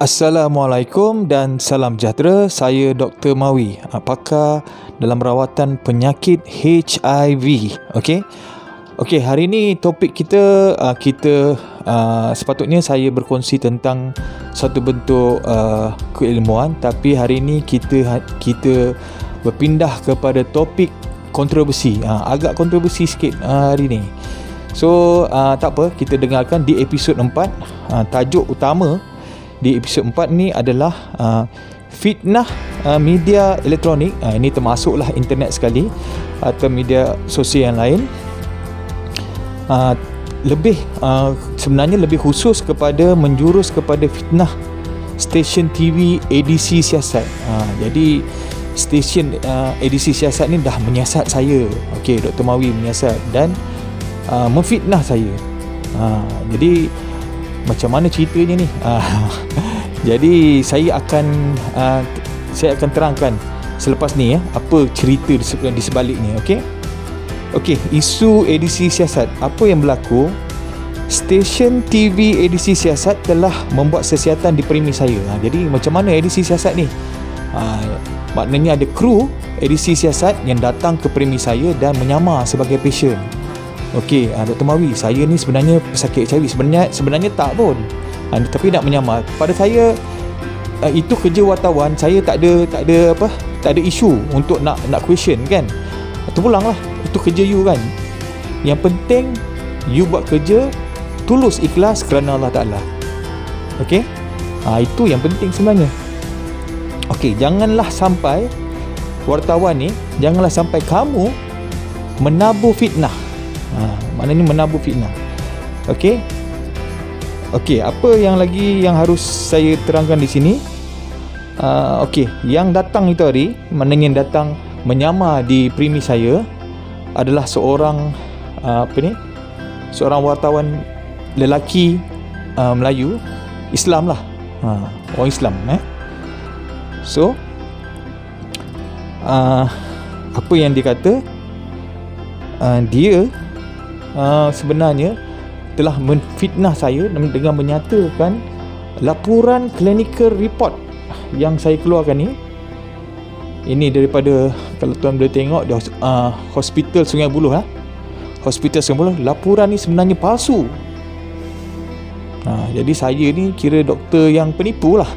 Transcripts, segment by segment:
Assalamualaikum dan salam sejahtera. Saya Dr. Mawi, pakar dalam rawatan penyakit HIV. Okey, hari ini topik kita sepatutnya saya berkongsi tentang satu bentuk keilmuan, tapi hari ini kita berpindah kepada topik kontroversi. Agak kontroversi sikit hari ini. So tak apa, kita dengarkan di episod 4. Tajuk utama di episod 4 ni adalah fitnah media elektronik. Ini termasuklah internet sekali atau media sosial yang lain. Sebenarnya lebih khusus kepada menjurus kepada fitnah stesen TV edisi siasat. Jadi stesen edisi siasat ni dah menyiasat saya. Okey, Dr. Mawi menyiasat dan memfitnah saya. Jadi macam mana ceritanya ni? Jadi saya akan terangkan selepas ni apa cerita di sebalik ni. Okey, isu edisi siasat. Apa yang berlaku? Stesen TV edisi siasat telah membuat sesiatan di premis saya. Jadi macam mana edisi siasat ni? Maknanya ada kru edisi siasat yang datang ke premis saya dan menyamar sebagai pasien. Okey, Dr. Mawi, saya ni sebenarnya pesakit HIV. Sebenarnya tak pun. Tapi nak menyamar. Pada saya itu kerja wartawan. Saya tak ada isu untuk nak question kan. Terpulanglah. Itu kerja you kan. Yang penting you buat kerja tulus ikhlas kerana Allah Taala. Okey? Itu yang penting sebenarnya. Okey, janganlah sampai wartawan ni, janganlah sampai kamu menabur fitnah. Maknanya menabur fitnah. Okey, apa yang lagi yang harus saya terangkan di sini? Okey, yang datang itu hari, maknanya yang datang menyamar di premis saya adalah seorang seorang wartawan lelaki Melayu, Islam lah. Orang Islam. So apa yang dia kata, dia sebenarnya telah menfitnah saya dengan menyatakan laporan clinical report yang saya keluarkan ni, ini daripada, kalau tuan boleh tengok di hospital Sungai Buloh, hospital Sungai Buloh, laporan ni sebenarnya palsu. Jadi saya ni kira doktor yang penipu lah.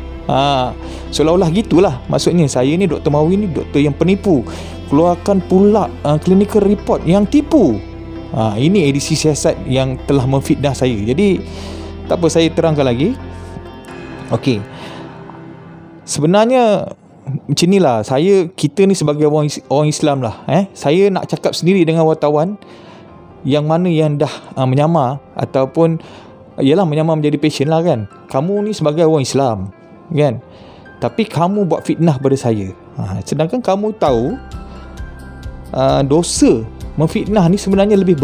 Seolah-olah gitulah. Maksudnya saya ni Dr. Mawi ni doktor yang penipu, keluarkan pula clinical report yang tipu. Ini edisi siasat yang telah memfitnah saya. Jadi tak apa, saya terangkan lagi. Okey, sebenarnya macam inilah, kita ni sebagai orang Islam lah, saya nak cakap sendiri dengan wartawan yang mana yang dah menyamar ataupun ialah menyamar menjadi pasien lah kan. Kamu ni sebagai orang Islam kan, tapi kamu buat fitnah pada saya. Sedangkan kamu tahu dosa memfitnah ni sebenarnya lebih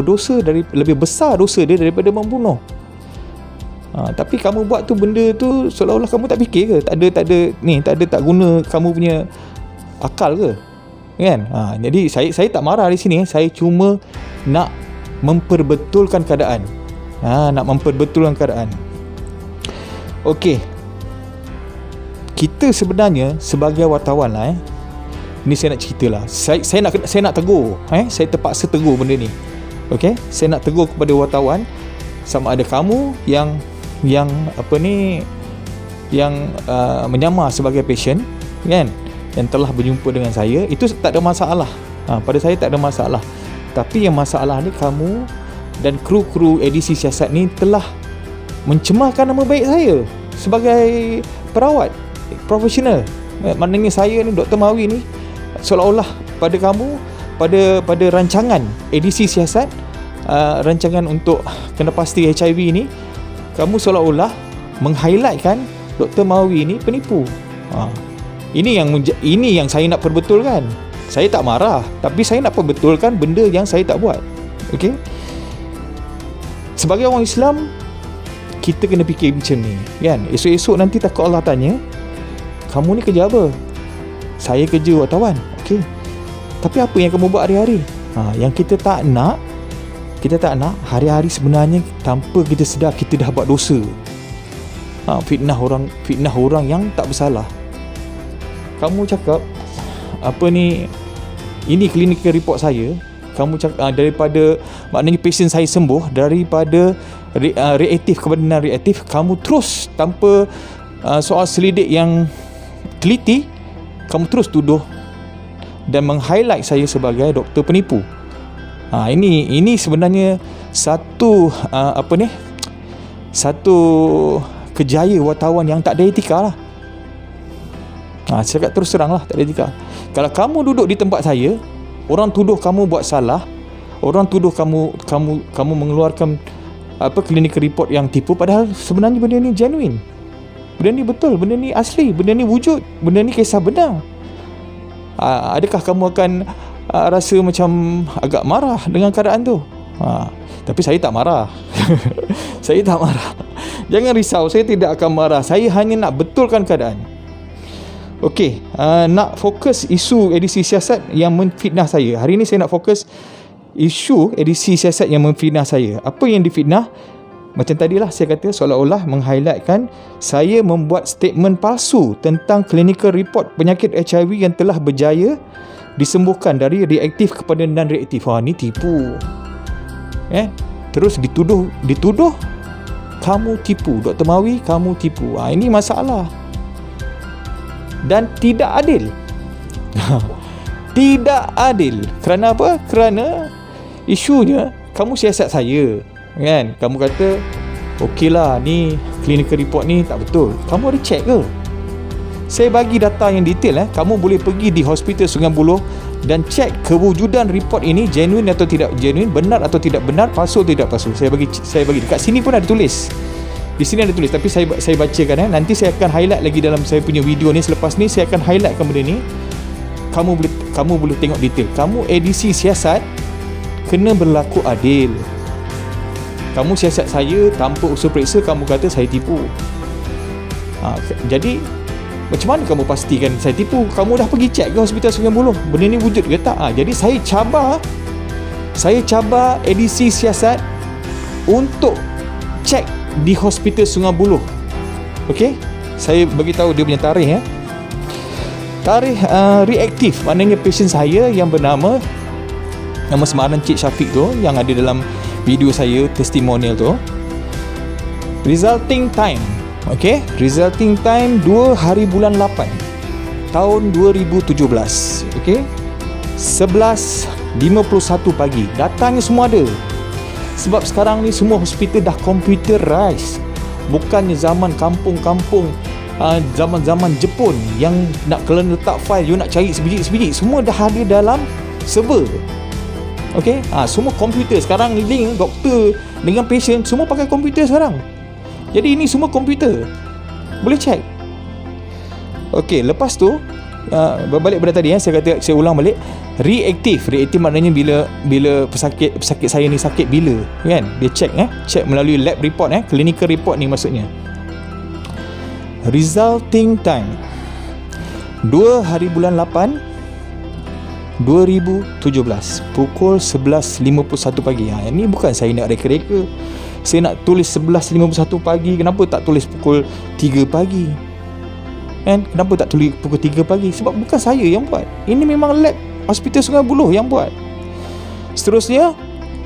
besar dosa dia daripada membunuh. Tapi kamu buat tu, benda tu seolah-olah kamu tak fikir ke? Tak guna kamu punya akal ke? Kan? Jadi saya tak marah di sini. Saya cuma nak memperbetulkan keadaan. Okey. Kita sebenarnya sebagai wartawan lah, ni saya nak ceritalah. Saya nak tegur. Saya terpaksa tegur benda ni. Okey, saya nak tegur kepada wartawan, sama ada kamu yang menyamar sebagai pasien kan, yang telah berjumpa dengan saya, itu tak ada masalah. Pada saya tak ada masalah. Tapi yang masalah ni, kamu dan kru-kru edisi siasat ni telah mencemarkan nama baik saya sebagai perawat profesional. Maknanya saya ni Dr. Mawi ni seolah-olah pada kamu, pada rancangan edisi siasat, rancangan untuk kena pasti HIV ni, kamu seolah-olah meng-highlightkan Dr. Mawi ni penipu. Ini yang saya nak perbetulkan. Saya tak marah, tapi saya nak perbetulkan benda yang saya tak buat. Okey, sebagai orang Islam, kita kena fikir macam ni kan. Esok-esok nanti takut Allah tanya, kamu ni kerja apa? Saya kerja wartawan. Okey, tapi apa yang kamu buat hari-hari? Yang kita tak nak hari-hari sebenarnya tanpa kita sedar kita dah buat dosa. fitnah orang yang tak bersalah. Kamu cakap apa ni, ini clinical report saya, kamu cakap daripada, maknanya patient saya sembuh daripada reaktif kepada non-reaktif, kamu terus tanpa soal selidik yang teliti, kamu terus tuduh dan meng-highlight saya sebagai doktor penipu. Ini sebenarnya satu satu kejaya wartawan yang tak ada etika lah. Saya cakap terus terang lah, tak ada etika. Kalau kamu duduk di tempat saya, orang tuduh kamu buat salah, orang tuduh kamu mengeluarkan clinical report yang tipu, padahal sebenarnya benda ni genuine, benda ni betul, benda ni asli, benda ni wujud, benda ni kisah benar. Adakah kamu akan rasa macam agak marah dengan keadaan tu? Tapi saya tak marah. Saya tak marah. Jangan risau, saya tidak akan marah. Saya hanya nak betulkan keadaan. Okey, nak fokus isu edisi siasat yang memfitnah saya. Hari ini saya nak fokus isu edisi siasat yang memfitnah saya. Apa yang difitnah? Macam tadilah saya kata, seolah-olah meng-highlightkan saya membuat statement palsu tentang clinical report penyakit HIV yang telah berjaya disembuhkan dari reaktif kepada non-reaktif. Ni tipu. Terus dituduh kamu tipu, Dr. Mawi, kamu tipu. Ini masalah. Dan tidak adil. Tidak adil. Kerana apa? Kerana isunya kamu siasat saya, kan? Kamu kata okeylah, ni clinical report ni tak betul. Kamu ada check ke? Saya bagi data yang detail. Kamu boleh pergi di Hospital Sungai Buloh dan check kewujudan report ini genuine atau tidak genuine, benar atau tidak benar, palsu atau tidak palsu. Saya bagi dekat sini pun ada tulis. Di sini ada tulis, tapi saya bacakan. Nanti saya akan highlight lagi dalam saya punya video ni. Selepas ni saya akan highlightkan benda ni. Kamu boleh tengok detail. Kamu edisi siasat kena berlaku adil. Kamu siasat saya tanpa usul periksa, kamu kata saya tipu. Jadi macam mana kamu pastikan saya tipu? Kamu dah pergi check ke Hospital Sungai Buloh, benda ni wujud ke tak? Jadi saya cabar edisi siasat untuk check di Hospital Sungai Buloh. Okey, saya bagi tahu dia punya tarikh. Tarikh reaktif, maknanya patient saya yang bernama, nama semaran Cik Syafiq tu, yang ada dalam video saya testimonial tu. Resulting time, okey, resulting time 2 hari bulan 8 tahun 2017. Okey, 11.51 pagi. Datanya semua ada. Sebab sekarang ni semua hospital dah computerized. Bukannya zaman kampung-kampung, zaman-zaman Jepun yang nak kena letak file, you nak cari sebiji-sebiji, semua dah ada dalam server. Okey, semua komputer sekarang. Link doktor dengan patient semua pakai komputer sekarang. Jadi ini semua komputer, boleh check. Okey, lepas tu berbalik pada tadi, saya ulang balik. Reaktif maknanya bila pesakit saya ni sakit bila, kan? Dia check melalui lab report, clinical report ni maksudnya. Resulting time 2 hari bulan 8 2017 pukul 11.51 pagi. Ini bukan saya nak reka-reka. Saya nak tulis 11.51 pagi, kenapa tak tulis pukul 3 pagi? Kan? Kenapa tak tulis pukul 3 pagi? Sebab bukan saya yang buat. Ini memang lab Hospital Sungai Buloh yang buat. Seterusnya,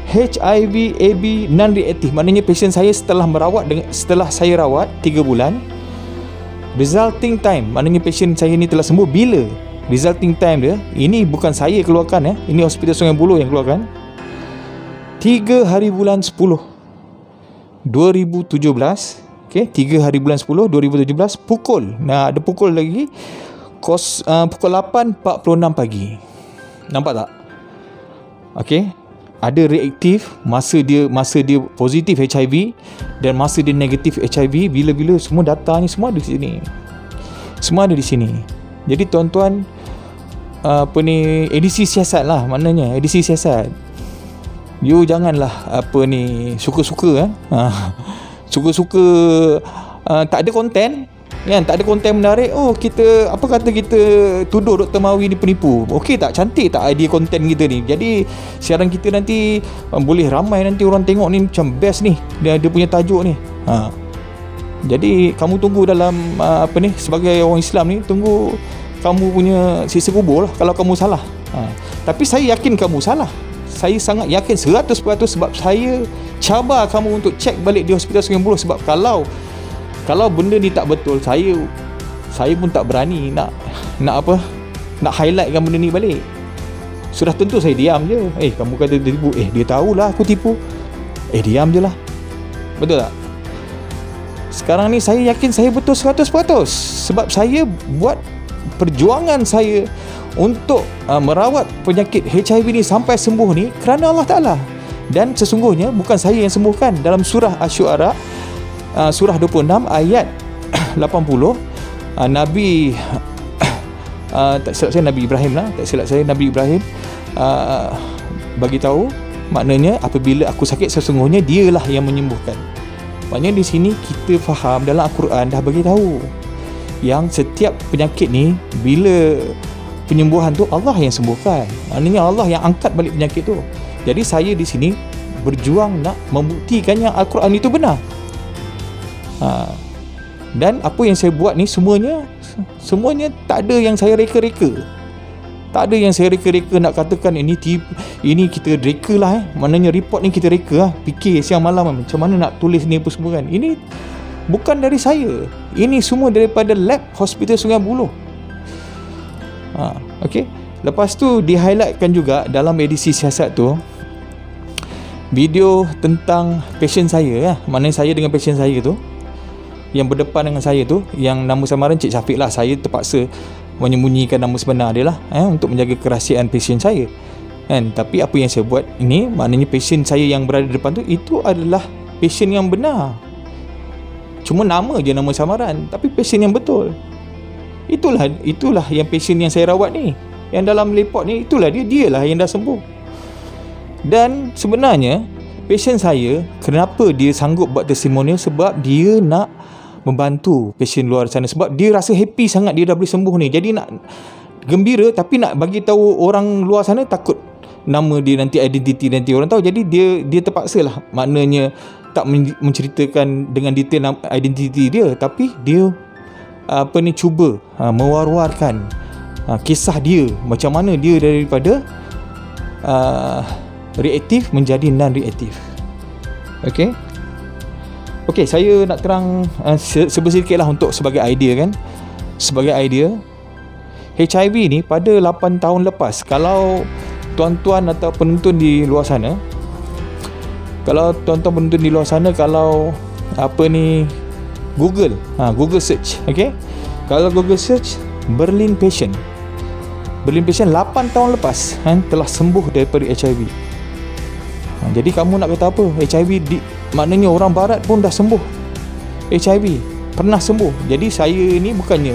HIV AB non-reaktif, maknanya patient saya setelah saya rawat 3 bulan. Resulting time, maknanya patient saya ni telah sembuh bila? Resulting time dia, ini bukan saya keluarkan, ini Hospital Sungai Buloh yang keluarkan. 3 hari bulan 10 2017. Okey, 3 hari bulan 10 2017 pukul, ada pukul lagi, pukul 8.46 pagi. Nampak tak? Okey, ada reaktif, masa dia positif HIV dan masa dia negatif HIV, bila-bila semua data ni semua ada di sini. Semua ada di sini. Jadi tuan-tuan, edisi siasat lah, maknanya edisi siasat. You janganlah suka-suka suka-suka tak ada konten, kan? Tak ada konten menarik. Kita kita tuduh Dr. Mawi ni penipu. Okey tak? Cantik tak idea konten kita ni? Jadi siaran kita nanti boleh ramai nanti orang tengok ni, macam best ni. Dia punya tajuk ni. Jadi kamu tunggu dalam sebagai orang Islam ni, tunggu kamu punya siksa kubur lah kalau kamu salah. Tapi saya yakin kamu salah. Saya sangat yakin 100% sebab saya cabar kamu untuk cek balik di Hospital Sungai Buloh. Sebab kalau benda ni tak betul, saya pun tak berani nak highlightkan benda ni balik. Sudah tentu saya diam je. Kamu kata dia tipu. Dia tahulah aku tipu. Diam je lah. Betul tak? Sekarang ni saya yakin saya betul 100%. Sebab saya buat perjuangan saya untuk merawat penyakit HIV ni sampai sembuh ni kerana Allah Ta'ala. Dan sesungguhnya bukan saya yang sembuhkan. Dalam surah Asy-Syu'ara, surah 26 ayat 80, Nabi tak silap saya Nabi Ibrahim bagi tahu, maknanya apabila aku sakit sesungguhnya dialah yang menyembuhkan. Maknanya di sini kita faham dalam Al-Quran dah bagi tahu yang setiap penyakit ni bila penyembuhan tu Allah yang sembuhkan. Maknanya Allah yang angkat balik penyakit tu. Jadi saya di sini berjuang nak membuktikan yang Al-Quran itu benar. Dan apa yang saya buat ni semuanya tak ada yang saya reka-reka. Tak ada yang saya reka-reka nak katakan ini kita reka lah. Maknanya report ni kita reka lah. Fikir siang malam macam mana nak tulis ni apa semua kan. Ini bukan dari saya. Ini semua daripada lab Hospital Sungai Buloh. Okey. Lepas tu di-highlightkan juga dalam edisi siasat tu video tentang pasien saya Maknanya saya dengan pasien saya tu yang berdepan dengan saya tu, yang nama samaran Cik Syafiq lah. Saya terpaksa menyembunyikan nama sebenar dia lah untuk menjaga kerahsiaan pasien saya kan. Tapi apa yang saya buat ini, maknanya pasien saya yang berada di depan tu itu adalah pasien yang benar. Cuma nama je nama samaran, tapi pasien yang betul. Itulah yang pasien yang saya rawat ni, yang dalam report ni, itulah dialah yang dah sembuh. Dan sebenarnya pasien saya, kenapa dia sanggup buat testimonial? Sebab dia nak membantu pasien luar sana. Sebab dia rasa happy sangat dia dah boleh sembuh ni. Jadi nak gembira, tapi nak bagi tahu orang luar sana takut nama dia nanti, identiti nanti orang tahu. Jadi dia terpaksa lah, maknanya tak menceritakan dengan detail identiti dia, tapi dia cuba mewar-warkan kisah dia, macam mana dia daripada reaktif menjadi non-reaktif. Okey, saya nak terang sedikit lah untuk sebagai idea kan. Sebagai idea, HIV ni pada 8 tahun lepas, kalau tuan-tuan atau penonton di luar sana, kalau Google search, kalau Google search Berlin patient 8 tahun lepas telah sembuh daripada HIV. Jadi kamu nak kata apa? HIV maknanya orang barat pun dah sembuh HIV, pernah sembuh. Jadi saya ni bukannya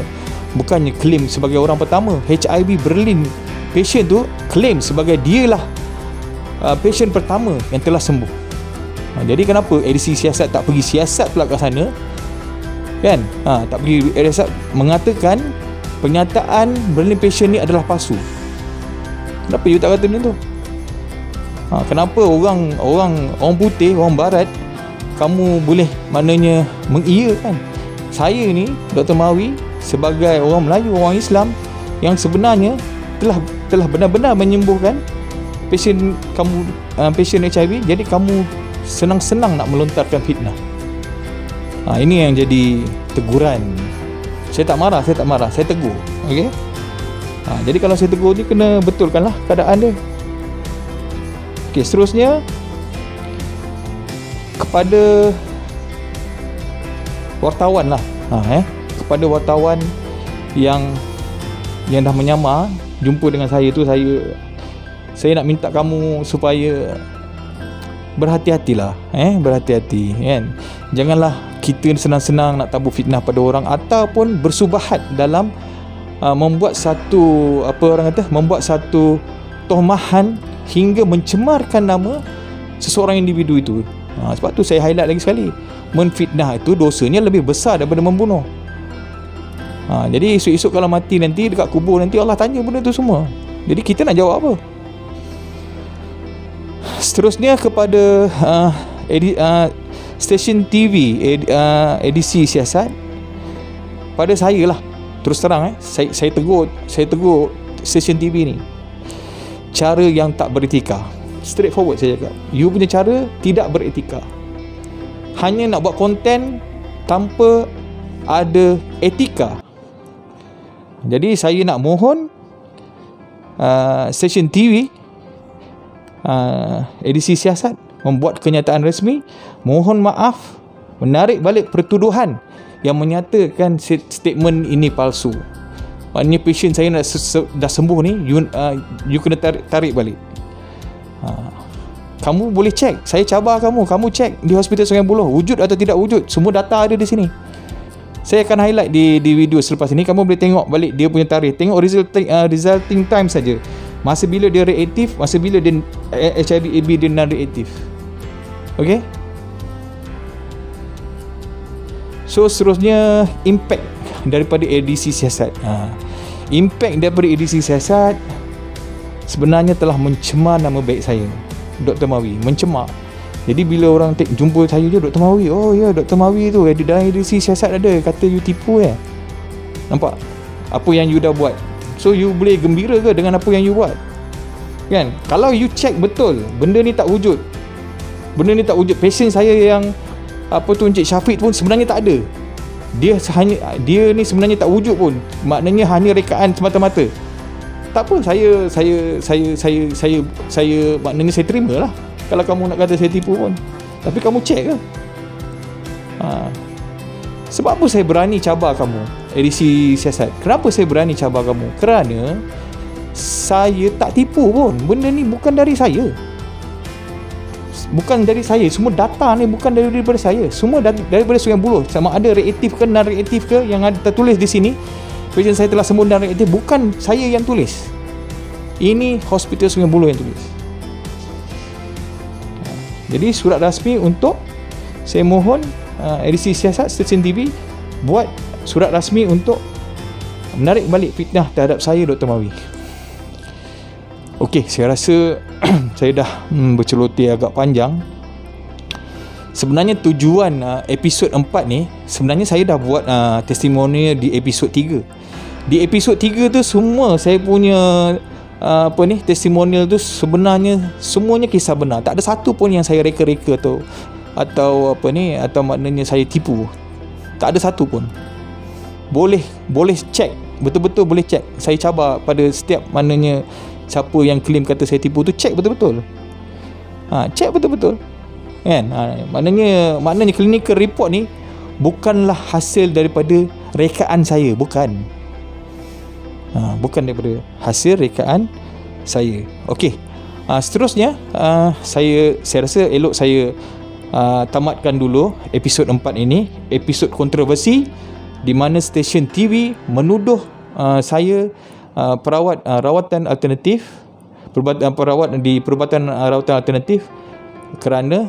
claim sebagai orang pertama. HIV Berlin patient tu claim sebagai dialah patient pertama yang telah sembuh. Jadi kenapa edisi siasat tak pergi siasat pula kat sana kan? Tak pergi siasat mengatakan pernyataan Berlin patient ni adalah palsu. Kenapa you tak kata macam tu? Kenapa orang putih, orang barat, kamu boleh maknanya mengiyakan? Saya ni Dr. Mawi sebagai orang Melayu, orang Islam yang sebenarnya telah benar-benar menyembuhkan pasien kamu, pasien HIV. Jadi kamu senang-senang nak melontarkan fitnah. Ini yang jadi teguran. Saya tak marah, saya tegur. Okey. Jadi kalau saya tegur ni, kena betulkanlah keadaan dia. Okey, seterusnya kepada wartawan lah. Kepada wartawan yang dah menyamar jumpa dengan saya tu, saya nak minta kamu supaya berhati-hatilah, berhati-hati kan. Janganlah kita senang-senang nak tabur fitnah pada orang ataupun bersubahat dalam membuat satu tohmahan hingga mencemarkan nama seseorang individu itu. Sebab tu saya highlight lagi sekali, menfitnah itu dosanya lebih besar daripada membunuh. Jadi esok-esok kalau mati nanti dekat kubur nanti Allah tanya benda tu semua. Jadi kita nak jawab apa? Seterusnya kepada stesen TV edisi siasat, pada saya lah, terus terang saya tegur stesen TV ni, cara yang tak beretika. Straightforward saya cakap, you punya cara tidak beretika, hanya nak buat konten tanpa ada etika. Jadi saya nak mohon stesen TV edisi siasat membuat kenyataan rasmi, mohon maaf, menarik balik pertuduhan yang menyatakan statement ini palsu. Maknanya patient saya dah sembuh ni, you kena tarik balik. Kamu boleh cek, saya cabar kamu cek di Hospital Sungai Buloh, wujud atau tidak wujud, semua data ada di sini. Saya akan highlight di video selepas ini. Kamu boleh tengok balik dia punya tarikh, tengok resulting time saja, masa bila dia reaktif, masa bila dia HIV/AB dia non-reaktif. Okay. So seterusnya, impact daripada edisi siasat. Impact daripada edisi siasat sebenarnya telah mencemar nama baik saya, Dr. Mawi, mencemar. Jadi bila orang jumpa saya je, Dr. Mawi, oh ya, Dr. Mawi tu dalam edisi siasat ada, kata you tipu nampak apa yang you dah buat. So you boleh gembira ke dengan apa yang you buat? Kan? Kalau you check betul benda ni tak wujud, patient saya yang Encik Syafiq pun sebenarnya tak ada, dia ni sebenarnya tak wujud pun, maknanya hanya rekaan semata-mata. Tak apa, saya maknanya saya terima lah kalau kamu nak kata saya tipu pun, tapi kamu check ke? Sebab apa saya berani cabar kamu edisi siasat? Kenapa saya berani cabar kamu? Kerana saya tak tipu pun, benda ni bukan dari saya, semua data ni bukan daripada saya, semua daripada Sungai Buloh. Sama ada reaktif ke non reaktif ke, yang ada tertulis di sini patient saya telah sembuh dan reaktif, bukan saya yang tulis, ini Hospital Sungai Buloh yang tulis. Jadi surat rasmi untuk, saya mohon edisi siasat stesen TV buat surat rasmi untuk menarik balik fitnah terhadap saya, Dr. Mawi. Okey, saya rasa saya dah berceloteh agak panjang. Sebenarnya tujuan episod 4 ni, sebenarnya saya dah buat testimonial di episod 3. Di episod 3 tu semua saya punya testimonial tu sebenarnya semuanya kisah benar. Tak ada satu pun yang saya reka-reka atau maknanya saya tipu. Tak ada satu pun. Boleh cek, betul-betul boleh cek. Saya cabar pada setiap maknanya siapa yang claim kata saya tipu tu, cek betul-betul. Cek betul-betul. Kan? Maknanya clinical report ni bukanlah hasil daripada rekaan saya, bukan. Bukan daripada hasil rekaan saya. Okey. Seterusnya saya rasa elok saya tamatkan dulu episod 4 ini, episod kontroversi di mana stesen TV menuduh saya perawat rawatan alternatif, perawat di perubatan rawatan alternatif kerana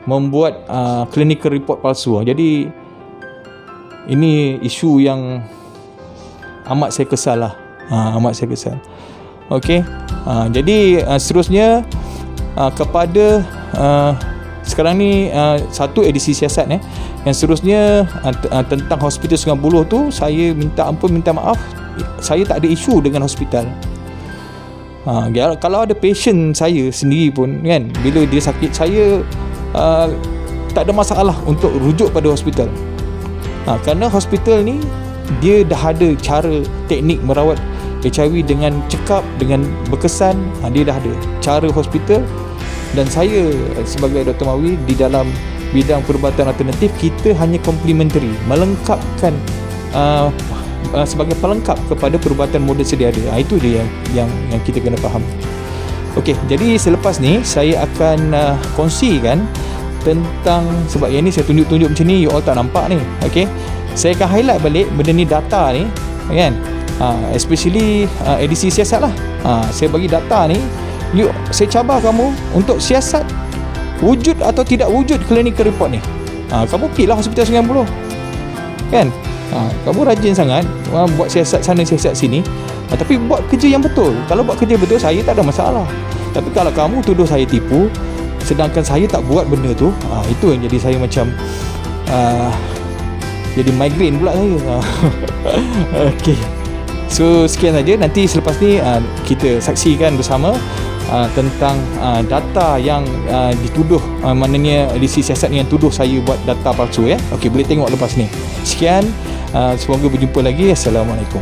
membuat clinical report palsu. Jadi ini isu yang amat saya kesal lah. Amat saya kesal. Okey. Jadi seterusnya kepada sekarang ni satu edisi siasat yang seterusnya tentang Hospital Sungai Buloh tu, saya minta ampun, minta maaf, saya tak ada isu dengan hospital. Kalau ada patient saya sendiri pun kan, bila dia sakit, saya tak ada masalah untuk rujuk pada hospital. Kerana hospital ni dia dah ada cara teknik merawat HIV dengan cekap, dengan berkesan. Dia dah ada cara hospital. Dan saya sebagai Dr. Mawi di dalam bidang perubatan alternatif, kita hanya complementary, melengkapkan sebagai pelengkap kepada perubatan moden sedia ada. Itu dia yang kita kena faham. Okey, jadi selepas ni saya akan kongsikan tentang, sebab yang ni saya tunjuk-tunjuk macam ni, you all tak nampak ni. Okey, saya akan highlight balik benda ni, data ni kan, especially edisi siasat lah. Saya bagi data ni, saya cabar kamu untuk siasat wujud atau tidak wujud clinical report ni. Kamu pergilah Hospital Sungai Buloh kan, kamu rajin sangat buat siasat sana siasat sini, tapi buat kerja yang betul. Kalau buat kerja betul, saya tak ada masalah. Tapi kalau kamu tuduh saya tipu, sedangkan saya tak buat benda tu. Itu yang jadi saya macam jadi migraine pula saya. Okey, so sekian saja. Nanti selepas ni kita saksikan bersama tentang data yang dituduh, maknanya edisi siasat ni yang tuduh saya buat data palsu ya. Okey, boleh tengok lepas ni. Sekian, semoga berjumpa lagi. Assalamualaikum.